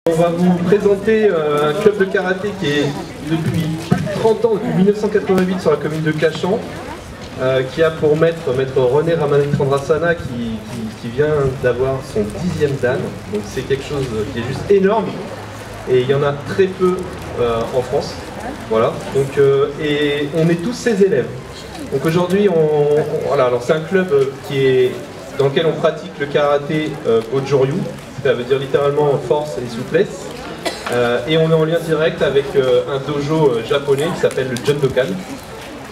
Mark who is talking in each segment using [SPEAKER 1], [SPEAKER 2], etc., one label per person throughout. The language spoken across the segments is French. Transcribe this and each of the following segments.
[SPEAKER 1] On va vous présenter un club de karaté qui est depuis 30 ans, depuis 1988 sur la commune de Cachan, qui a pour maître René Ramanathandrasana qui vient d'avoir son 10e dan. Donc c'est quelque chose qui est juste énorme et il y en a très peu en France. Voilà. Donc, et on est tous ses élèves. Donc aujourd'hui, voilà, alors c'est un club dans lequel on pratique le karaté Goju-Ryu. Ça veut dire littéralement force et souplesse. Et on est en lien direct avec un dojo japonais qui s'appelle le Jundokan.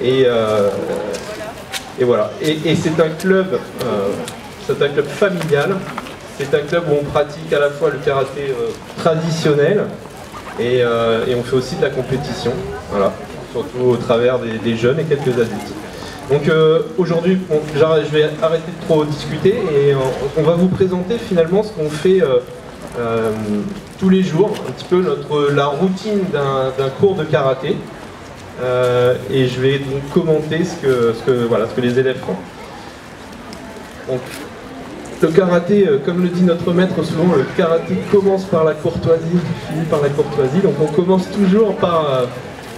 [SPEAKER 1] Et voilà. Et c'est un club familial. C'est un club où on pratique à la fois le karaté traditionnel et on fait aussi de la compétition. Voilà. Surtout au travers des jeunes et quelques adultes. Donc aujourd'hui, je vais arrêter de trop discuter et on va vous présenter finalement ce qu'on fait tous les jours, un petit peu la routine d'un cours de karaté. Et je vais donc commenter ce que les élèves font. Donc, le karaté, comme le dit notre maître souvent, le karaté commence par la courtoisie, finit par la courtoisie. Donc on commence toujours par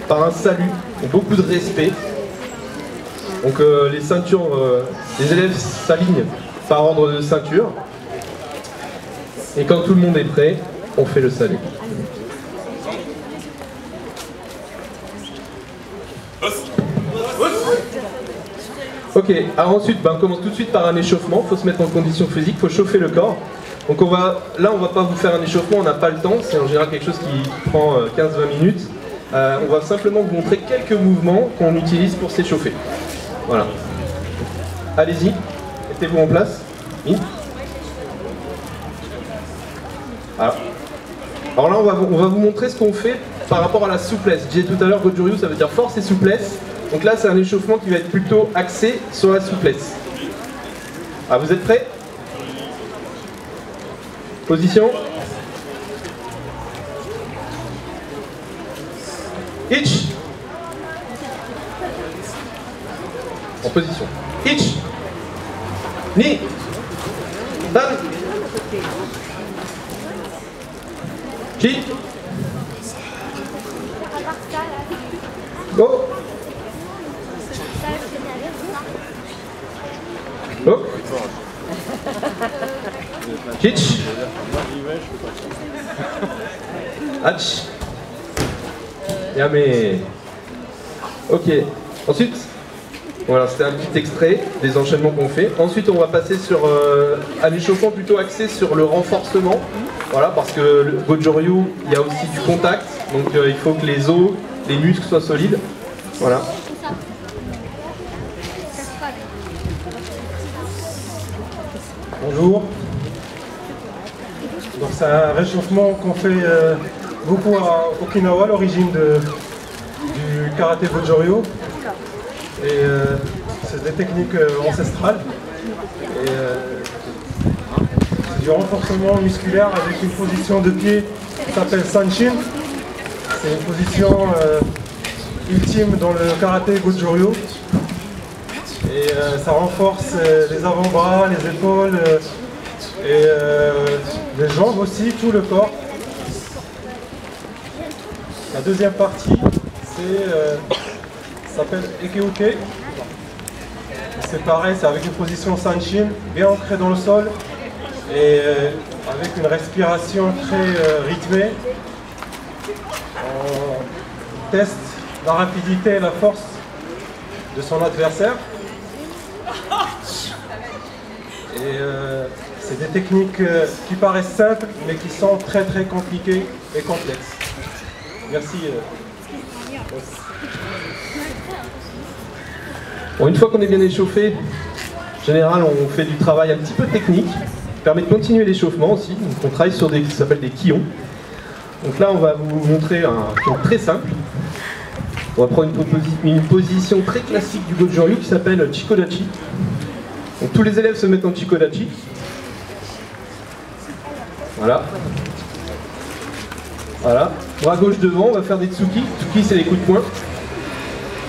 [SPEAKER 1] un salut, beaucoup de respect. Donc les ceintures, les élèves s'alignent par ordre de ceinture. Et quand tout le monde est prêt, on fait le salut. Ok, alors ensuite, on commence tout de suite par un échauffement. Il faut se mettre en condition physique, il faut chauffer le corps. Donc là, on va pas vous faire un échauffement, on n'a pas le temps. C'est en général quelque chose qui prend 15-20 minutes. On va simplement vous montrer quelques mouvements qu'on utilise pour s'échauffer. Voilà. Allez-y, mettez-vous en place. Oui. Alors là, on va vous montrer ce qu'on fait par rapport à la souplesse. Je disais tout à l'heure, Goju-Ryu, ça veut dire force et souplesse. Donc là, c'est un échauffement qui va être plutôt axé sur la souplesse. Ah, vous êtes prêts? Position. Itch. En position. Itch. Ni. Dan. Chi. Go. Look. Chich. Hatch. Yamé. Ok. Ensuite, voilà, c'était un petit extrait des enchaînements qu'on fait. Ensuite, on va passer sur un échauffement plutôt axé sur le renforcement. Voilà, parce que le Goju-Ryu, il y a aussi du contact. Donc il faut que les os, les muscles soient solides. Voilà.
[SPEAKER 2] Bonjour. Donc c'est un réchauffement qu'on fait beaucoup à Okinawa, l'origine du karaté Goju-Ryu. Et c'est des techniques ancestrales. Et c'est du renforcement musculaire avec une position de pied qui s'appelle Sanshin. C'est une position ultime dans le karaté Goju-Ryu. Et ça renforce les avant-bras, les épaules et les jambes aussi, tout le corps. La deuxième partie, s'appelle Ekeuke. C'est pareil, c'est avec une position Sanshin, bien ancrée dans le sol et avec une respiration très rythmée. On teste la rapidité et la force de son adversaire. Et c'est des techniques qui paraissent simples, mais qui sont très très compliquées et complexes. Merci.
[SPEAKER 1] Bon, une fois qu'on est bien échauffé, en général on fait du travail un petit peu technique, qui permet de continuer l'échauffement aussi. Donc, on travaille sur ce qui s'appelle des kihons. Donc là on va vous montrer un kion très simple. On va prendre une position très classique du Goju-Ryu qui s'appelle Chikodachi. Donc tous les élèves se mettent en Chikodachi. Voilà. Voilà. Bras gauche devant, on va faire des tsuki. Tsuki, c'est les coups de poing.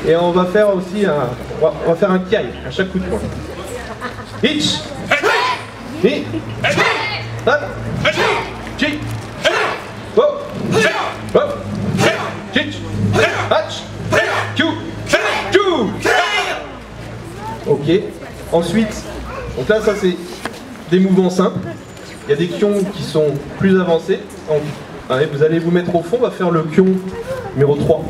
[SPEAKER 1] Et on va faire aussi on va faire un kiai à chaque coup de poing. Itch. Ni. Dan. Chi. Hop. Kitch. Hatch. Q. Q. Ok. Ensuite, donc là, ça c'est des mouvements simples. Il y a des kions qui sont plus avancés. Donc, allez, vous allez vous mettre au fond, on va faire le kion numéro 3.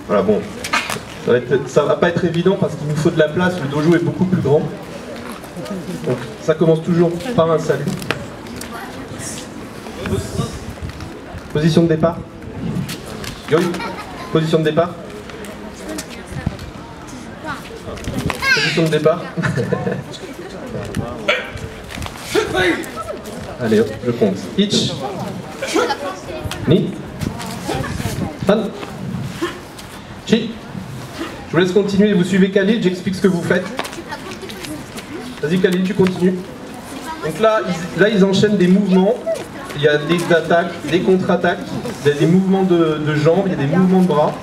[SPEAKER 1] Voilà, bon, ça va pas être évident parce qu'il nous faut de la place, le dojo est beaucoup plus grand. Donc ça commence toujours par un salut. Position de départ. Yo. Position de départ. Position de départ. Allez hop, je compte. Itch. Ni. Fan. Chi. Je vous laisse continuer, vous suivez Khalil, j'explique ce que vous faites. Vas-y Khalil, tu continues. Donc là, ils enchaînent des mouvements. Il y a des attaques, des contre-attaques, il y a des mouvements de jambes, il y a des mouvements de bras.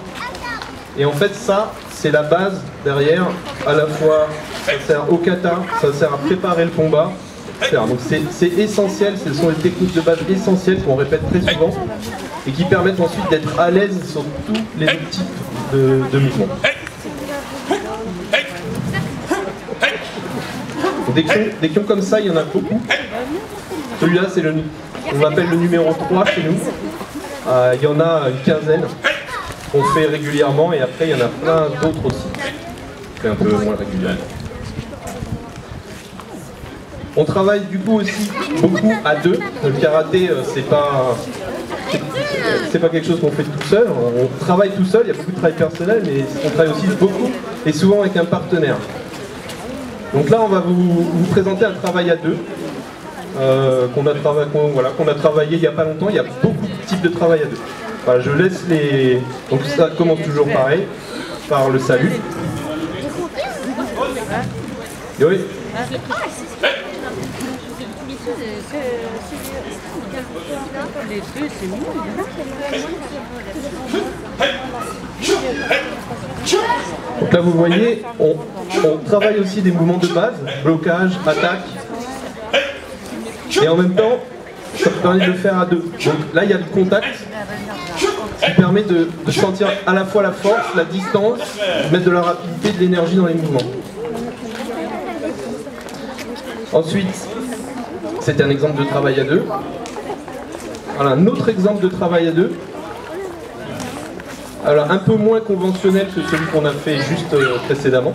[SPEAKER 1] Et en fait, ça, c'est la base derrière. À la fois, ça sert au kata, ça sert à préparer le combat. Donc c'est essentiel, ce sont des techniques de base essentielles qu'on répète très souvent et qui permettent ensuite d'être à l'aise sur tous les types de mouvements. Des kions comme ça, il y en a beaucoup. Celui-là, c'est on l'appelle le numéro 3 chez nous. Il y en a une quinzaine qu'on fait régulièrement et après, il y en a plein d'autres aussi. On fait un peu moins régulièrement. On travaille du coup aussi beaucoup à deux. Le karaté, c'est pas quelque chose qu'on fait tout seul. On travaille tout seul, il y a beaucoup de travail personnel, mais on travaille aussi beaucoup et souvent avec un partenaire. Donc là, on va vous présenter un travail à deux qu'on a travaillé il n'y a pas longtemps. Il y a beaucoup de types de travail à deux. Enfin, je laisse les... Donc ça commence toujours pareil, par le salut. Et oui. Donc là vous voyez, on travaille aussi des mouvements de base, blocage, attaque, et en même temps ça permet de le faire à deux. Donc là il y a le contact qui permet de sentir à la fois la force, la distance, de mettre de la rapidité, de l'énergie dans les mouvements. Ensuite, c'était un exemple de travail à deux. Voilà, un autre exemple de travail à deux. Alors un peu moins conventionnel que celui qu'on a fait juste précédemment.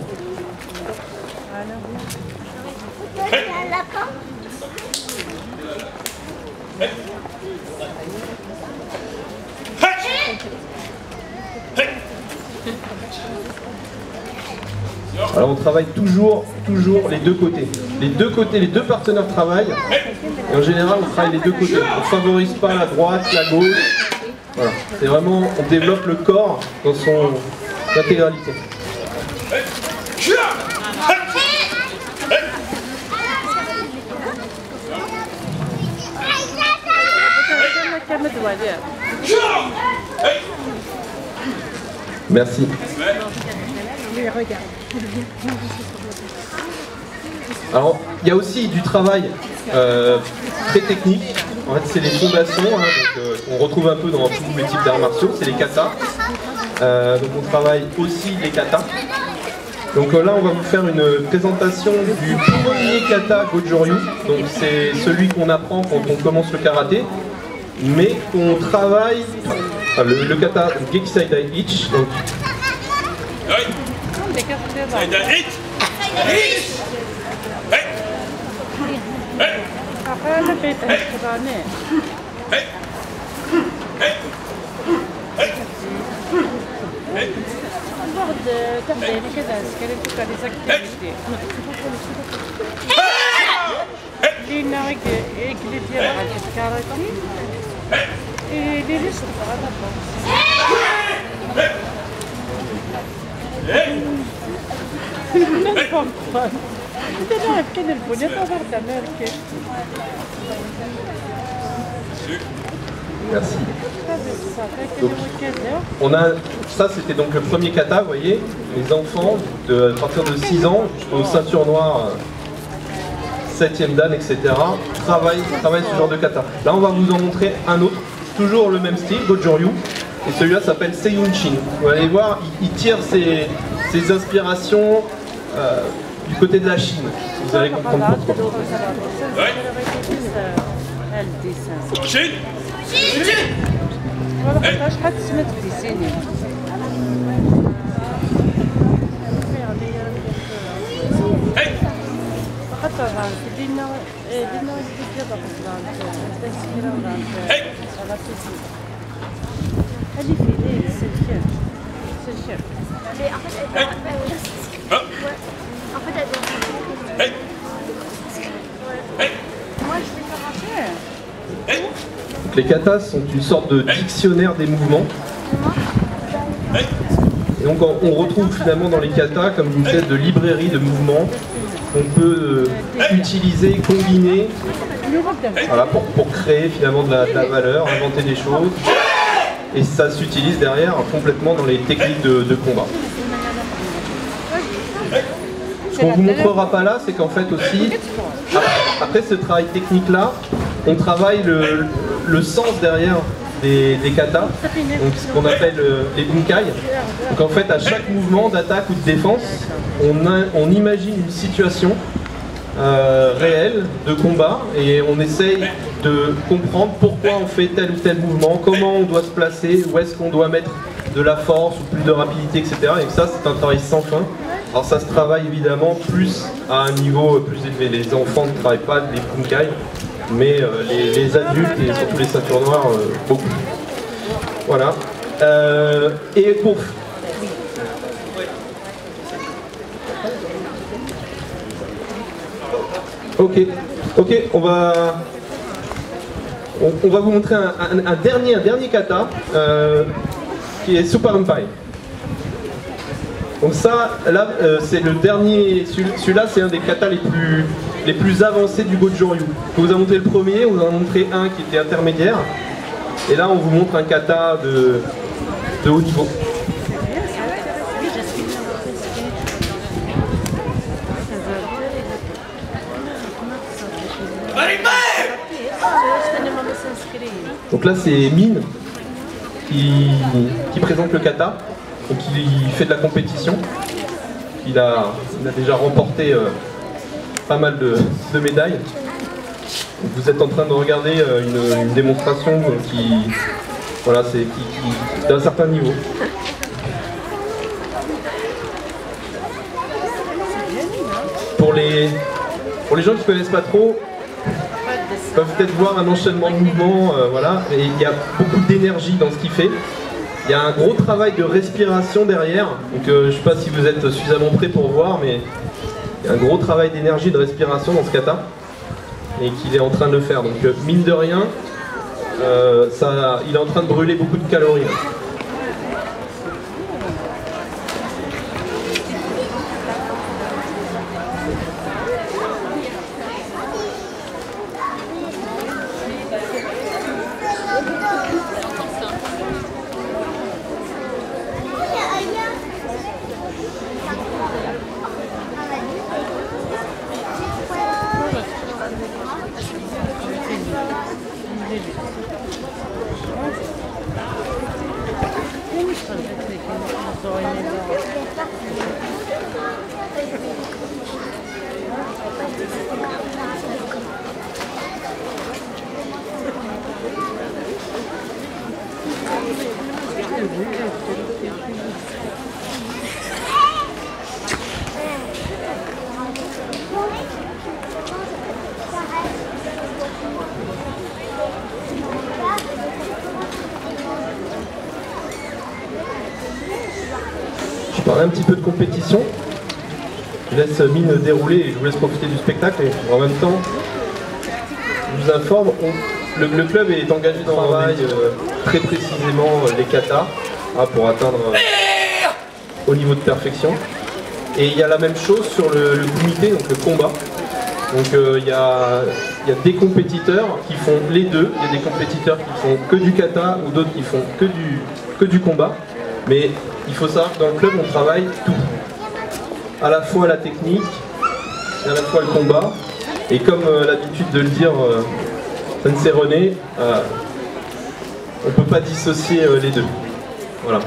[SPEAKER 1] Alors on travaille toujours les deux côtés. Les deux partenaires travaillent. Et en général, on travaille les deux côtés. On ne favorise pas la droite, la gauche. Voilà. C'est vraiment, on développe le corps dans son intégralité. Merci. Alors, il y a aussi du travail très technique. En fait, c'est les fondations, on retrouve un peu dans tous les types d'arts martiaux, c'est les katas. Donc on travaille aussi les katas. Donc là, on va vous faire une présentation du premier kata Goju-Ryu. Donc c'est celui qu'on apprend quand on commence le karaté, mais qu'on travaille, le kata Gekisai-dai Ichi. Donc, Merci. Donc, on a, ça c'était donc le premier kata, vous voyez, les enfants à partir de 6 ans jusqu'aux ceintures noires, 7e dan, etc. travaillent ce genre de kata. Là on va vous en montrer un autre, toujours le même style, Goju-Ryu, et celui-là s'appelle Seiyunchin. Vous allez voir, il tire ses inspirations du côté de la Chine. Vous allez comprendre pourquoi. Donc les katas sont une sorte de dictionnaire des mouvements. Et donc on retrouve finalement dans les katas comme une espèce de librairie de mouvements qu'on peut utiliser, combiner, voilà, pour créer finalement de la valeur, inventer des choses. Et ça s'utilise derrière complètement dans les techniques de combat. Ce qu'on ne vous montrera pas là, c'est qu'en fait aussi, après ce travail technique-là, on travaille le sens derrière des katas, donc ce qu'on appelle les bunkai. Donc en fait, à chaque mouvement d'attaque ou de défense, on imagine une situation réelle de combat et on essaye de comprendre pourquoi on fait tel ou tel mouvement, comment on doit se placer, où est-ce qu'on doit mettre de la force ou plus de rapidité, etc. Et ça, c'est un travail sans fin. Alors ça se travaille évidemment plus à un niveau plus élevé. Les enfants ne travaillent pas les bunkai, mais les adultes et surtout les ceintures noires, beaucoup. Voilà. Et pour... Ok, on va vous montrer un dernier kata qui est Super Empai. Donc ça, là, c'est le dernier, celui-là c'est un des katas les plus avancés du Goju-Ryu. On vous a montré le premier, on vous a montré un qui était intermédiaire, et là on vous montre un kata de haut niveau. Donc là c'est Min qui présente le kata, donc il fait de la compétition. Il a déjà remporté pas mal de médailles. Donc vous êtes en train de regarder une démonstration voilà, qui d'un certain niveau. Pour les gens qui ne connaissent pas trop, peuvent peut-être voir un enchaînement de mouvements, voilà, et il y a beaucoup d'énergie dans ce qu'il fait. Il y a un gros travail de respiration derrière, donc je ne sais pas si vous êtes suffisamment prêts pour voir, mais il y a un gros travail d'énergie, de respiration dans ce kata, et qu'il est en train de le faire. Donc mine de rien, il est en train de brûler beaucoup de calories. Je parlais un petit peu de compétition. Je laisse Mine dérouler et je vous laisse profiter du spectacle. Et en même temps, je vous informe, le club est engagé dans un travail très précisément les katas pour atteindre au niveau de perfection. Et il y a la même chose sur le kumite, donc le combat. Donc il y a il y a des compétiteurs qui font les deux. Il y a des compétiteurs qui font que du kata ou d'autres qui font que du combat. Mais il faut savoir que dans le club, on travaille tout. À la fois la technique, et à la fois le combat. Et comme l'habitude de le dire Sensei René, on ne peut pas dissocier les deux. Voilà.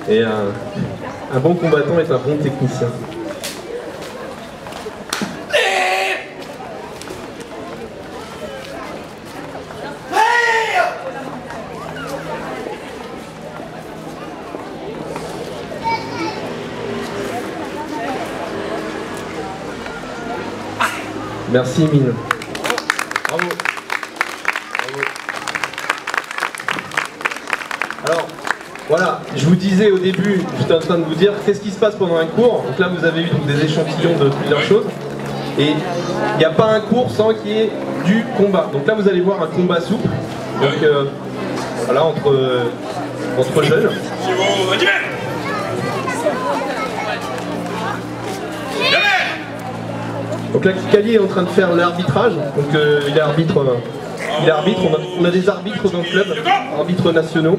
[SPEAKER 1] Et un bon combattant est un bon technicien. Merci Mine. Bravo. Bravo. Alors, voilà, je vous disais au début, j'étais en train de vous dire qu'est-ce qui se passe pendant un cours. Donc là, vous avez eu donc, des échantillons de plusieurs choses. Et il n'y a pas un cours sans qu'il y ait du combat. Donc là, vous allez voir un combat souple. Donc voilà, entre jeunes. Donc là, Kali est en train de faire l'arbitrage, donc il est arbitre, on a des arbitres dans le club, arbitres nationaux.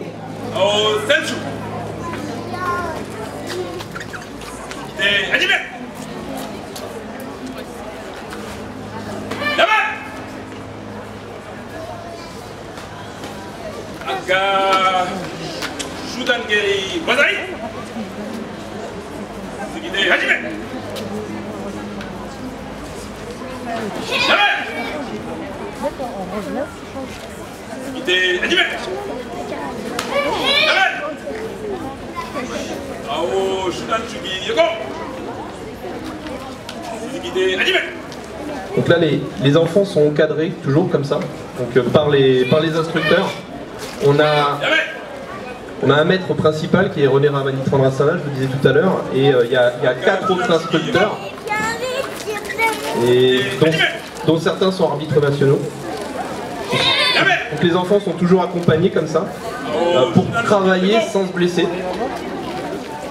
[SPEAKER 1] Donc là les enfants sont encadrés toujours comme ça, donc par les instructeurs. On a un maître principal qui est René Ramanitrandrasana, je vous disais tout à l'heure, et il y a 4 autres instructeurs, et dont certains sont arbitres nationaux. Donc les enfants sont toujours accompagnés comme ça, pour travailler sans se blesser,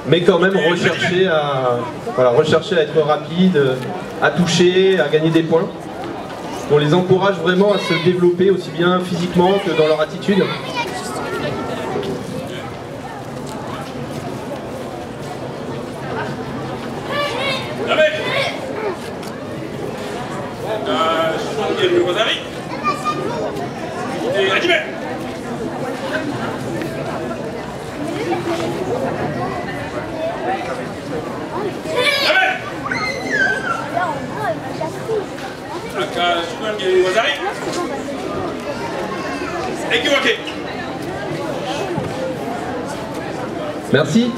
[SPEAKER 1] mais quand même rechercher à être rapide, à toucher, à gagner des points. On les encourage vraiment à se développer aussi bien physiquement que dans leur attitude. Merci.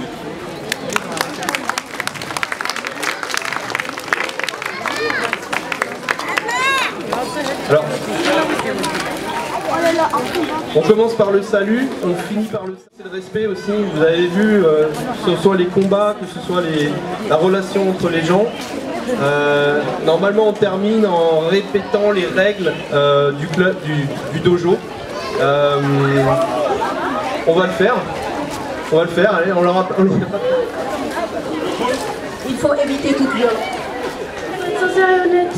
[SPEAKER 1] Alors, on commence par le salut, on finit par le respect aussi. Vous avez vu, que ce soit les combats, que ce soit la relation entre les gens. Normalement, on termine en répétant les règles du club, du dojo. On va le faire. On va le faire, allez, on leur rappelle.
[SPEAKER 3] Il faut éviter toute violence.
[SPEAKER 4] Sincère et honnête.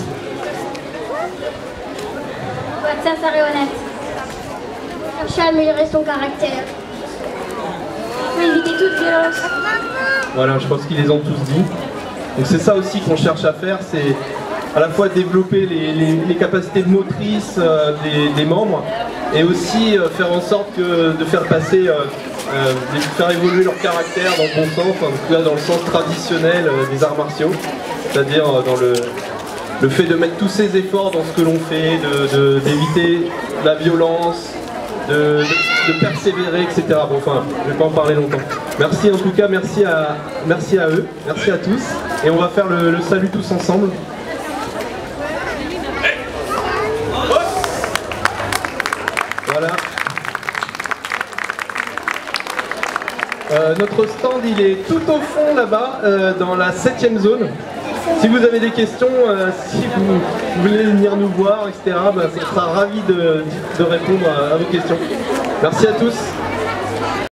[SPEAKER 4] Faut être sincère et honnête. Chercher à améliorer son caractère. Faut éviter toute violence.
[SPEAKER 1] Voilà, je pense qu'ils les ont tous dit. Donc c'est ça aussi qu'on cherche à faire, c'est à la fois développer les capacités motrices des membres et aussi faire en sorte de faire passer, de faire évoluer leur caractère dans le bon sens, en tout cas dans le sens traditionnel des arts martiaux, c'est-à-dire dans le fait de mettre tous ses efforts dans ce que l'on fait, d'éviter la violence, de persévérer, etc. Bon, enfin, je ne vais pas en parler longtemps. Merci en tout cas, merci à eux, merci à tous, et on va faire le salut tous ensemble. Voilà. Notre stand il est tout au fond là-bas, dans la 7e zone. Si vous avez des questions, si vous voulez venir nous voir, etc., on sera ravis de répondre à vos questions. Merci à tous.